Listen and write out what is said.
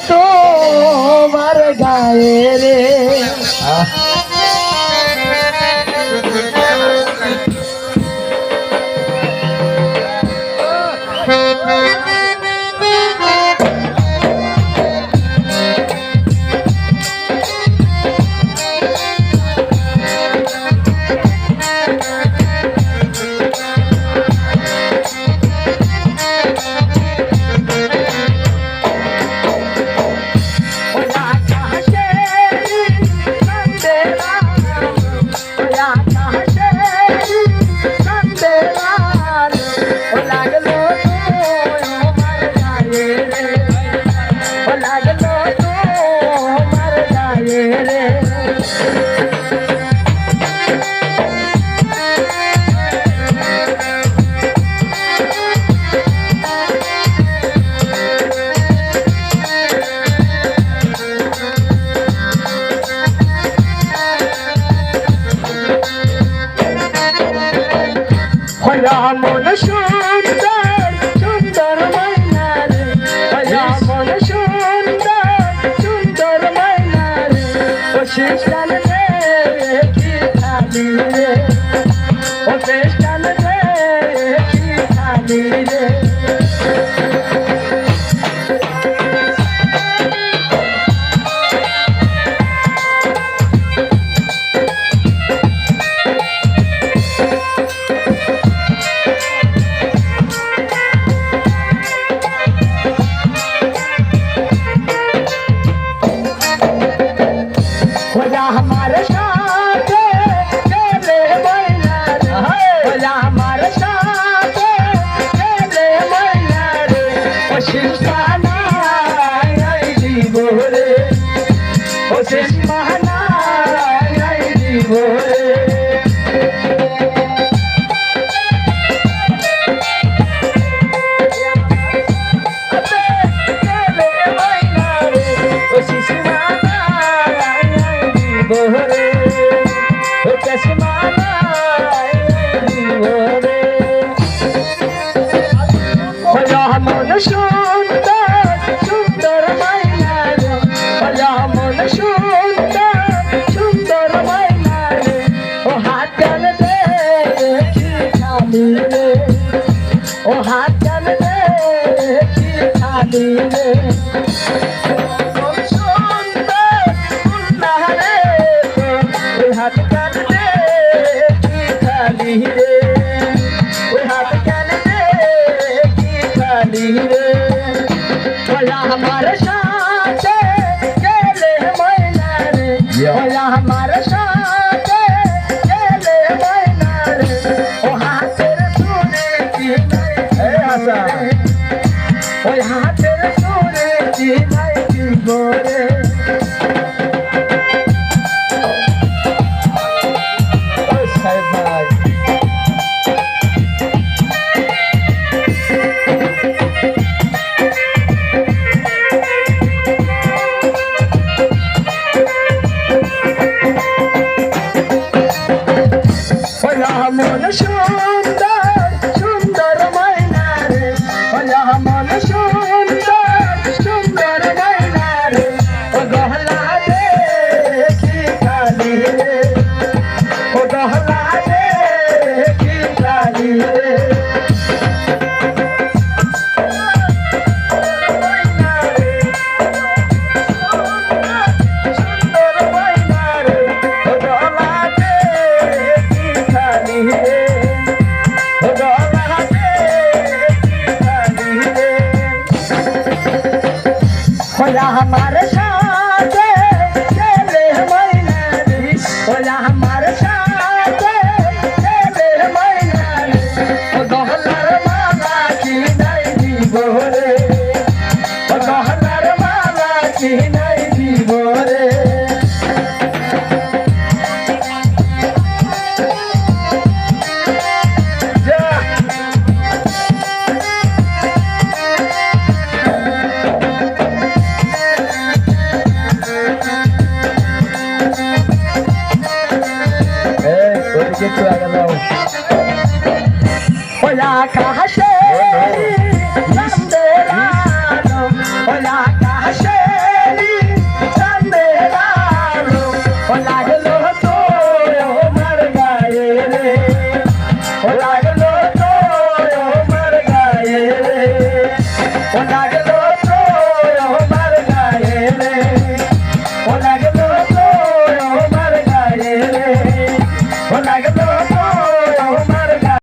তোমার গায়ে রে মন সুন্দর সুন্দর মাইনা রে মন সুন্দর সুন্দর মাইনা রে ও শেষকাল রে কি খালি রে ও শেষকাল রে কি খালি রে हमारे साथ चले मैना रे हमारे साथ चले मैना रे ओ शिवाना आई जीवो रे ओ शिवाना आई जीवो रे মন সুন্দর সুন্দর মাইনা রে মন সুন্দর সুন্দর মাইনা রে ও হাত গান দে কি খালি রে ও হাত গান দে কি খালি রে हाथ कर दे की खाली रे वो हाथ कर दे की खाली रे भला हमारे साथ चले मैना रे भला हमारे साथ चले मैना रे वो हाथ तेरे सोने की नहीं वो हाथ तेरे सोने की नहीं बोले মন সুন্দর সুন্দর মাইনা রে মন সুন্দর সুন্দর মাইনা রে ও গহলা দে কি খালি রে ও গহলা দে কি খালি রে हमारे साथ चले मैना रे हमारे साथ चले मैना रे गहलार माला की नहीं दीबो रे गहलार माला की नहीं दीबो रे Hola, caja, hola, caja. ও লাগলো